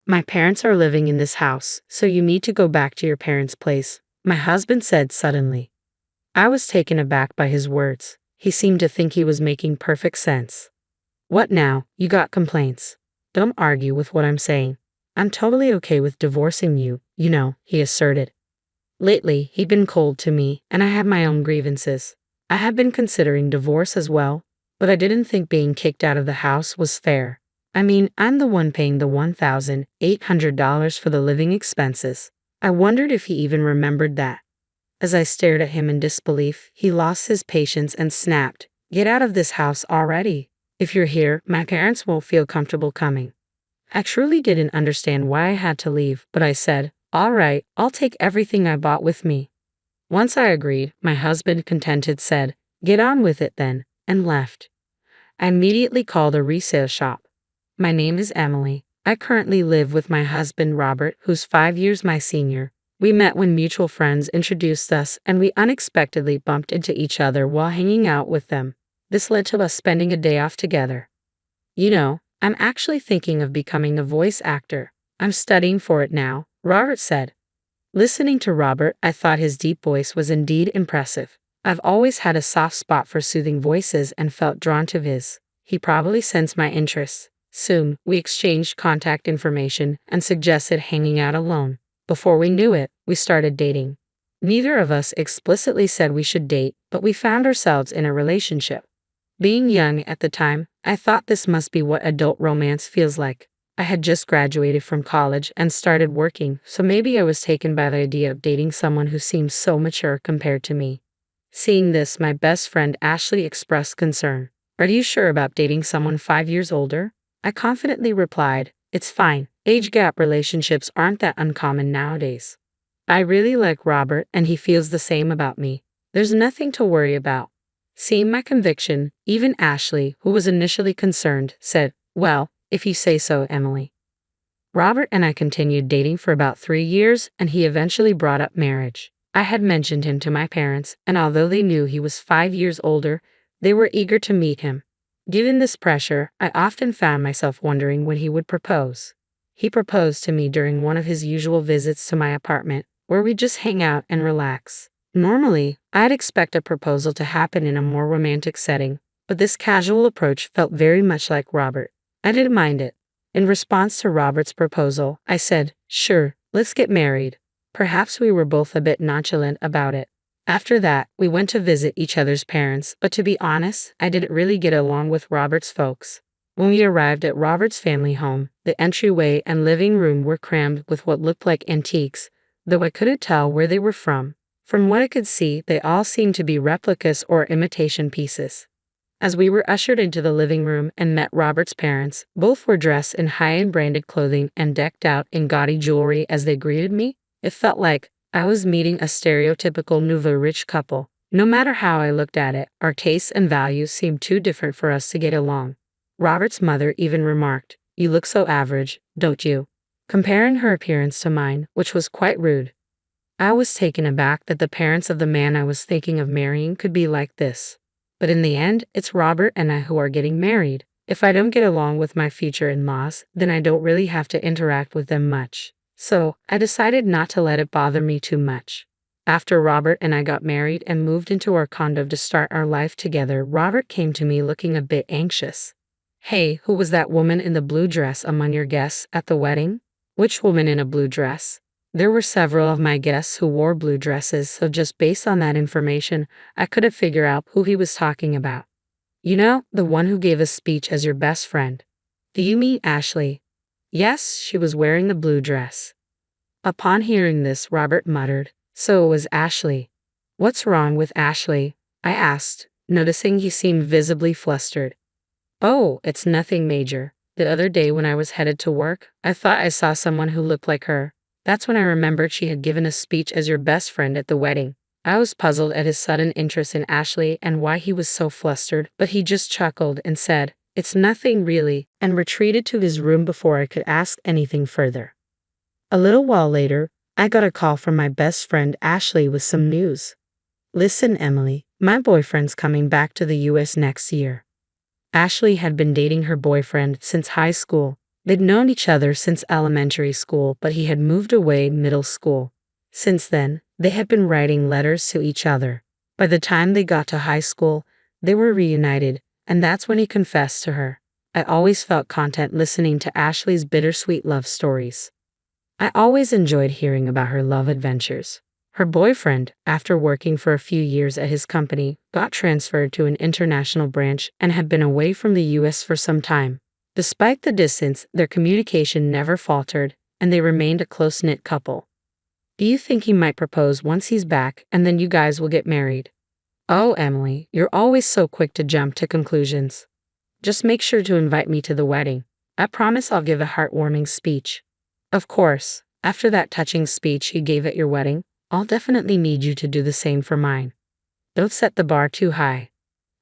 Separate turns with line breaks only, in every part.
My parents are living in this house, so you need to go back to your parents' place, my husband said suddenly. I was taken aback by his words. He seemed to think he was making perfect sense. What now? You got complaints? Don't argue with what I'm saying. I'm totally okay with divorcing you, he asserted. Lately, he'd been cold to me, and I had my own grievances. I had been considering divorce as well, but I didn't think being kicked out of the house was fair. I mean, I'm the one paying the $1,800 for the living expenses. I wondered if he even remembered that. As I stared at him in disbelief, he lost his patience and snapped, "Get out of this house already. If you're here, my parents won't feel comfortable coming." I truly didn't understand why I had to leave, but I said, "All right, I'll take everything I bought with me." Once I agreed, my husband, contented, said, "Get on with it then," and left. I immediately called a resale shop. "My name is Emily. I currently live with my husband Robert, who's 5 years my senior. We met when mutual friends introduced us, and we unexpectedly bumped into each other while hanging out with them. This led to us spending a day off together. I'm actually thinking of becoming a voice actor. I'm studying for it now," Robert said. Listening to Robert, I thought his deep voice was indeed impressive. I've always had a soft spot for soothing voices and felt drawn to his. He probably sensed my interests. Soon, we exchanged contact information and suggested hanging out alone. Before we knew it, we started dating. Neither of us explicitly said we should date, but we found ourselves in a relationship. Being young at the time, I thought this must be what adult romance feels like. I had just graduated from college and started working, so maybe I was taken by the idea of dating someone who seemed so mature compared to me. Seeing this, my best friend Ashley expressed concern. "Are you sure about dating someone 5 years older?" I confidently replied, "It's fine. Age gap relationships aren't that uncommon nowadays. I really like Robert and he feels the same about me. There's nothing to worry about." Seeing my conviction, even Ashley, who was initially concerned, said, "Well, if you say so, Emily." Robert and I continued dating for about 3 years, and he eventually brought up marriage. I had mentioned him to my parents, and although they knew he was 5 years older, they were eager to meet him. Given this pressure, I often found myself wondering when he would propose. He proposed to me during one of his usual visits to my apartment, where we just hang out and relax. Normally, I'd expect a proposal to happen in a more romantic setting, but this casual approach felt very much like Robert. I didn't mind it. In response to Robert's proposal, I said, "Sure, let's get married." Perhaps we were both a bit nonchalant about it. After that, we went to visit each other's parents, but to be honest, I didn't really get along with Robert's folks. When we arrived at Robert's family home, the entryway and living room were crammed with what looked like antiques, though I couldn't tell where they were from. From what I could see, they all seemed to be replicas or imitation pieces. As we were ushered into the living room and met Robert's parents, both were dressed in high-end branded clothing and decked out in gaudy jewelry as they greeted me. It felt like I was meeting a stereotypical nouveau riche couple. No matter how I looked at it, our tastes and values seemed too different for us to get along. Robert's mother even remarked, "You look so average, don't you?" comparing her appearance to mine, which was quite rude. I was taken aback that the parents of the man I was thinking of marrying could be like this. But in the end, it's Robert and I who are getting married. If I don't get along with my future in-laws, then I don't really have to interact with them much. So, I decided not to let it bother me too much. After Robert and I got married and moved into our condo to start our life together, Robert came to me looking a bit anxious. "Hey, who was that woman in the blue dress among your guests at the wedding?" "Which woman in a blue dress?" There were several of my guests who wore blue dresses, so just based on that information, I couldn't figure out who he was talking about. The one who gave a speech as your best friend." "Do you mean Ashley?" "Yes, she was wearing the blue dress." Upon hearing this, Robert muttered, "So it was Ashley." "What's wrong with Ashley?" I asked, noticing he seemed visibly flustered. "Oh, it's nothing major. The other day when I was headed to work, I thought I saw someone who looked like her. That's when I remembered she had given a speech as your best friend at the wedding." I was puzzled at his sudden interest in Ashley and why he was so flustered, but he just chuckled and said, "It's nothing really," and retreated to his room before I could ask anything further. A little while later, I got a call from my best friend Ashley with some news. "Listen, Emily, my boyfriend's coming back to the US next year." Ashley had been dating her boyfriend since high school. They'd known each other since elementary school, but he had moved away middle school. Since then, they had been writing letters to each other. By the time they got to high school, they were reunited, and that's when he confessed to her. I always felt content listening to Ashley's bittersweet love stories. I always enjoyed hearing about her love adventures. Her boyfriend, after working for a few years at his company, got transferred to an international branch and had been away from the US for some time. Despite the distance, their communication never faltered, and they remained a close-knit couple. Do you think he might propose once he's back, and then you guys will get married? Oh, Emily, you're always so quick to jump to conclusions. Just make sure to invite me to the wedding. I promise I'll give a heartwarming speech. Of course, after that touching speech you gave at your wedding, I'll definitely need you to do the same for mine. Don't set the bar too high.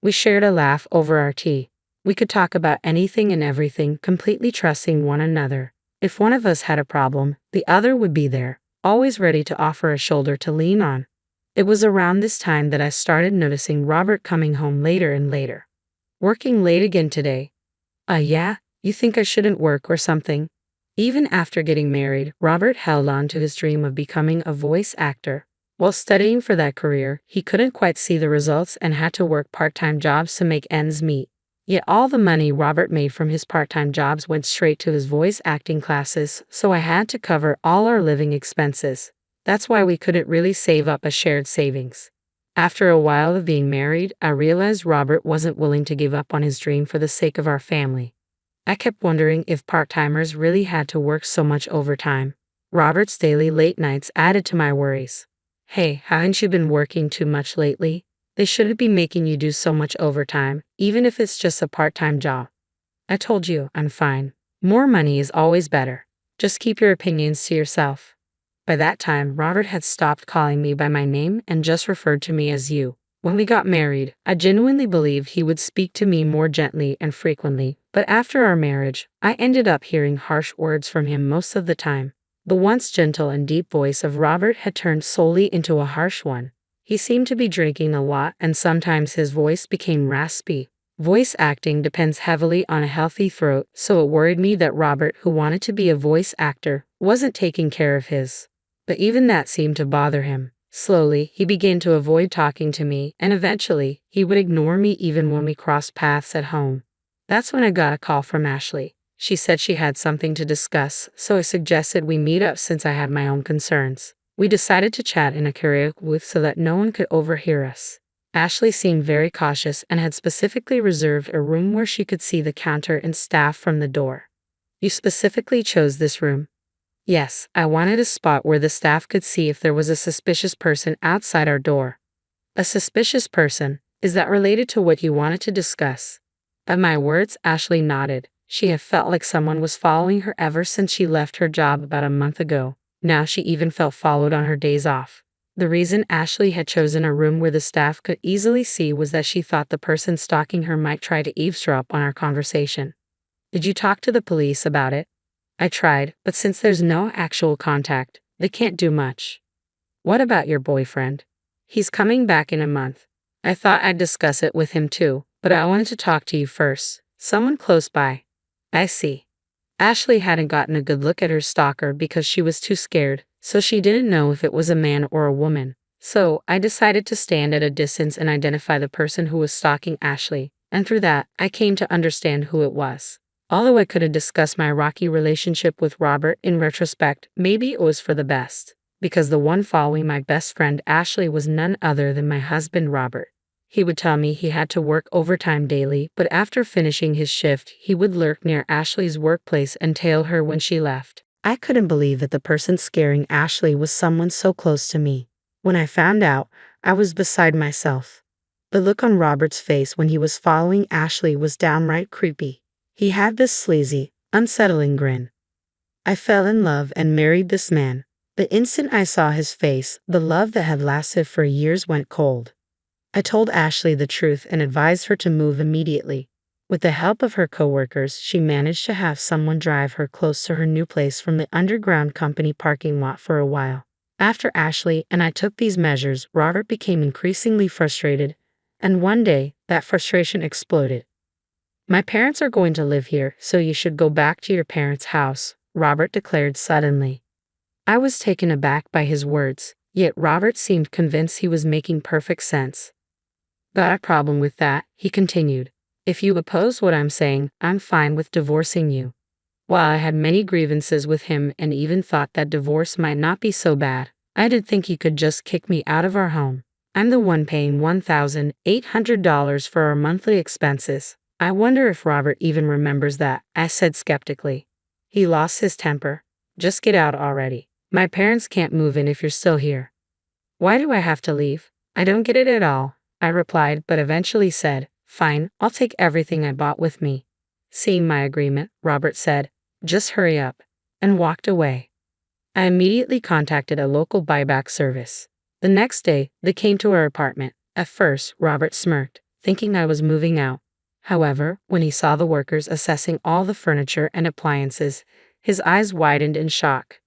We shared a laugh over our tea. We could talk about anything and everything, completely trusting one another. If one of us had a problem, the other would be there, always ready to offer a shoulder to lean on. It was around this time that I started noticing Robert coming home later and later. Working late again today. Yeah? You think I shouldn't work or something? Even after getting married, Robert held on to his dream of becoming a voice actor. While studying for that career, he couldn't quite see the results and had to work part-time jobs to make ends meet. Yet all the money Robert made from his part-time jobs went straight to his voice acting classes, so I had to cover all our living expenses. That's why we couldn't really save up a shared savings. After a while of being married, I realized Robert wasn't willing to give up on his dream for the sake of our family. I kept wondering if part-timers really had to work so much overtime. Robert's daily late nights added to my worries. Hey, haven't you been working too much lately? They shouldn't be making you do so much overtime, even if it's just a part-time job. I told you, I'm fine. More money is always better. Just keep your opinions to yourself. By that time, Robert had stopped calling me by my name and just referred to me as you. When we got married, I genuinely believed he would speak to me more gently and frequently, but after our marriage, I ended up hearing harsh words from him most of the time. The once gentle and deep voice of Robert had turned solely into a harsh one. He seemed to be drinking a lot, and sometimes his voice became raspy. Voice acting depends heavily on a healthy throat, so it worried me that Robert, who wanted to be a voice actor, wasn't taking care of his. But even that seemed to bother him. Slowly, he began to avoid talking to me, and eventually, he would ignore me even when we crossed paths at home. That's when I got a call from Ashley. She said she had something to discuss, so I suggested we meet up since I had my own concerns. We decided to chat in a karaoke booth so that no one could overhear us. Ashley seemed very cautious and had specifically reserved a room where she could see the counter and staff from the door. You specifically chose this room? Yes, I wanted a spot where the staff could see if there was a suspicious person outside our door. A suspicious person? Is that related to what you wanted to discuss? At my words, Ashley nodded. She had felt like someone was following her ever since she left her job about a month ago. Now she even felt followed on her days off. The reason Ashley had chosen a room where the staff could easily see was that she thought the person stalking her might try to eavesdrop on our conversation. Did you talk to the police about it? I tried, but since there's no actual contact, they can't do much. What about your boyfriend? He's coming back in a month. I thought I'd discuss it with him too, but I wanted to talk to you first. Someone close by. I see. Ashley hadn't gotten a good look at her stalker because she was too scared, so she didn't know if it was a man or a woman. So I decided to stand at a distance and identify the person who was stalking Ashley, and through that, I came to understand who it was. Although I could have discussed my rocky relationship with Robert in retrospect, maybe it was for the best, because the one following my best friend Ashley was none other than my husband Robert. He would tell me he had to work overtime daily, but after finishing his shift, he would lurk near Ashley's workplace and tail her when she left. I couldn't believe that the person scaring Ashley was someone so close to me. When I found out, I was beside myself. The look on Robert's face when he was following Ashley was downright creepy. He had this sleazy, unsettling grin. I fell in love and married this man. The instant I saw his face, the love that had lasted for years went cold. I told Ashley the truth and advised her to move immediately. With the help of her coworkers, she managed to have someone drive her close to her new place from the underground company parking lot for a while. After Ashley and I took these measures, Robert became increasingly frustrated, and one day, that frustration exploded. My parents are going to live here, so you should go back to your parents' house, Robert declared suddenly. I was taken aback by his words, yet Robert seemed convinced he was making perfect sense. Got a problem with that, he continued. If you oppose what I'm saying, I'm fine with divorcing you. While I had many grievances with him and even thought that divorce might not be so bad, I did think he could just kick me out of our home. I'm the one paying $1,800 for our monthly expenses. I wonder if Robert even remembers that, I said skeptically. He lost his temper. Just get out already. My parents can't move in if you're still here. Why do I have to leave? I don't get it at all, I replied, but eventually said, fine, I'll take everything I bought with me. Seeing my agreement, Robert said, just hurry up, and walked away. I immediately contacted a local buyback service. The next day, they came to our apartment. At first, Robert smirked, thinking I was moving out. However, when he saw the workers assessing all the furniture and appliances, his eyes widened in shock.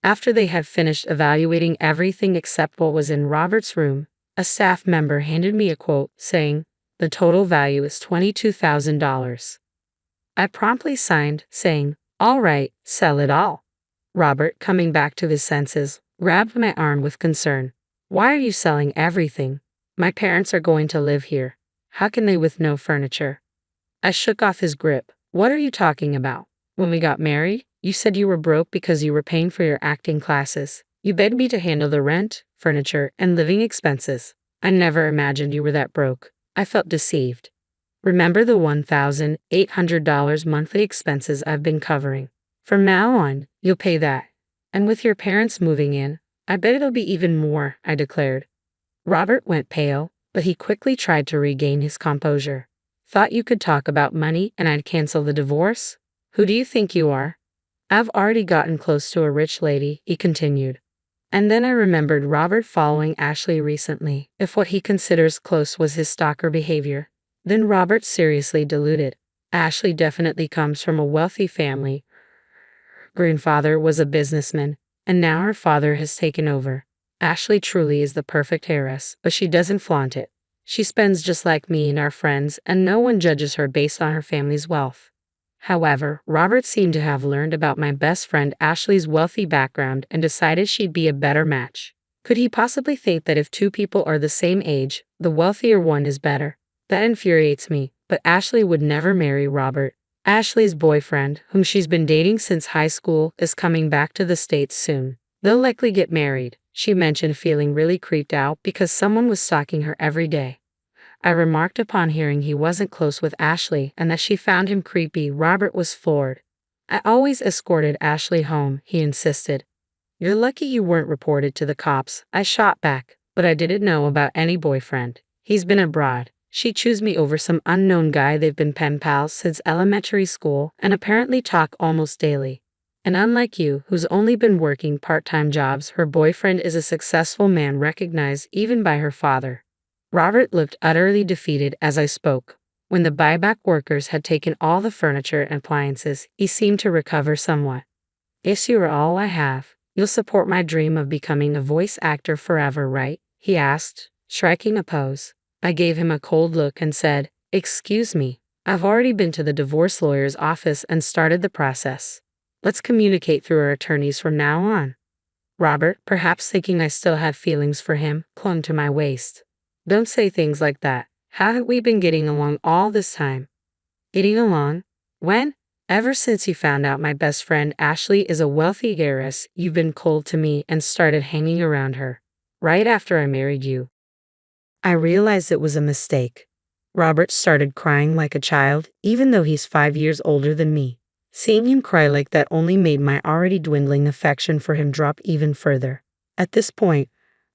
After they had finished evaluating everything except what was in Robert's room, a staff member handed me a quote saying, the total value is $22,000. I promptly signed, saying, all right, sell it all. Robert, coming back to his senses, grabbed my arm with concern. Why are you selling everything? My parents are going to live here. How can they with no furniture? I shook off his grip. What are you talking about? When we got married, you said you were broke because you were paying for your acting classes. You begged me to handle the rent, furniture, and living expenses. I never imagined you were that broke. I felt deceived. Remember the $1,800 monthly expenses I've been covering. From now on, you'll pay that. And with your parents moving in, I bet it'll be even more, I declared. Robert went pale, but he quickly tried to regain his composure. Thought you could talk about money and I'd cancel the divorce? Who do you think you are? I've already gotten close to a rich lady, he continued. And then I remembered Robert following Ashley recently. If what he considers close was his stalker behavior, then Robert seriously deluded. Ashley definitely comes from a wealthy family. Her grandfather was a businessman, and now her father has taken over. Ashley truly is the perfect heiress, but she doesn't flaunt it. She spends just like me and our friends, and no one judges her based on her family's wealth. However, Robert seemed to have learned about my best friend Ashley's wealthy background and decided she'd be a better match. Could he possibly think that if two people are the same age, the wealthier one is better? That infuriates me, but Ashley would never marry Robert. Ashley's boyfriend, whom she's been dating since high school, is coming back to the States soon. They'll likely get married, she mentioned, feeling really creeped out because someone was stalking her every day. I remarked upon hearing he wasn't close with Ashley and that she found him creepy. Robert was floored. I always escorted Ashley home, he insisted. You're lucky you weren't reported to the cops, I shot back, but I didn't know about any boyfriend. He's been abroad. She chose me over some unknown guy. They've been pen pals since elementary school and apparently talk almost daily. And unlike you, who's only been working part-time jobs, her boyfriend is a successful man recognized even by her father. Robert looked utterly defeated as I spoke. When the buyback workers had taken all the furniture and appliances, he seemed to recover somewhat. Guess you are all I have. You'll support my dream of becoming a voice actor forever, right? He asked, striking a pose. I gave him a cold look and said, excuse me, I've already been to the divorce lawyer's office and started the process. Let's communicate through our attorneys from now on. Robert, perhaps thinking I still had feelings for him, clung to my waist. Don't say things like that. Haven't we been getting along all this time? Getting along? When? Ever since you found out my best friend Ashley is a wealthy heiress, you've been cold to me and started hanging around her. Right after I married you. I realized it was a mistake. Robert started crying like a child, even though he's 5 years older than me. Seeing him cry like that only made my already dwindling affection for him drop even further. At this point,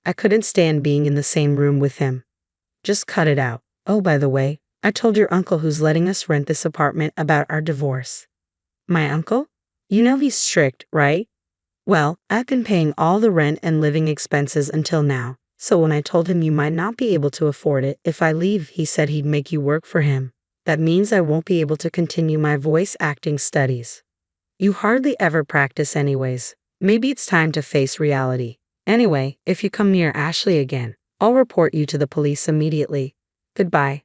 I couldn't stand being in the same room with him. Just cut it out. Oh, by the way, I told your uncle who's letting us rent this apartment about our divorce. My uncle? You know he's strict, right? Well, I've been paying all the rent and living expenses until now. So when I told him you might not be able to afford it if I leave, he said he'd make you work for him. That means I won't be able to continue my voice acting studies. You hardly ever practice anyways. Maybe it's time to face reality. Anyway, if you come near Ashley again, I'll report you to the police immediately. Goodbye.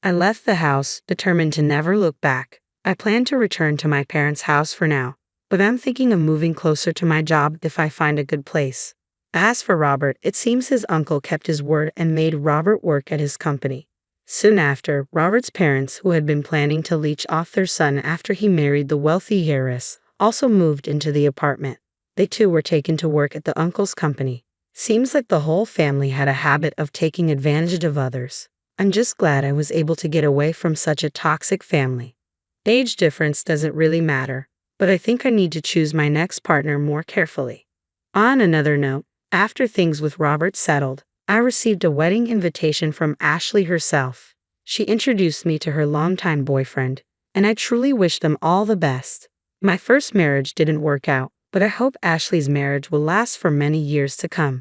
I left the house, determined to never look back. I plan to return to my parents' house for now, but I'm thinking of moving closer to my job if I find a good place. As for Robert, it seems his uncle kept his word and made Robert work at his company. Soon after, Robert's parents, who had been planning to leech off their son after he married the wealthy heiress, also moved into the apartment. They too were taken to work at the uncle's company. Seems like the whole family had a habit of taking advantage of others. I'm just glad I was able to get away from such a toxic family. Age difference doesn't really matter, but I think I need to choose my next partner more carefully. On another note, after things with Robert settled, I received a wedding invitation from Ashley herself. She introduced me to her longtime boyfriend, and I truly wish them all the best. My first marriage didn't work out, but I hope Ashley's marriage will last for many years to come.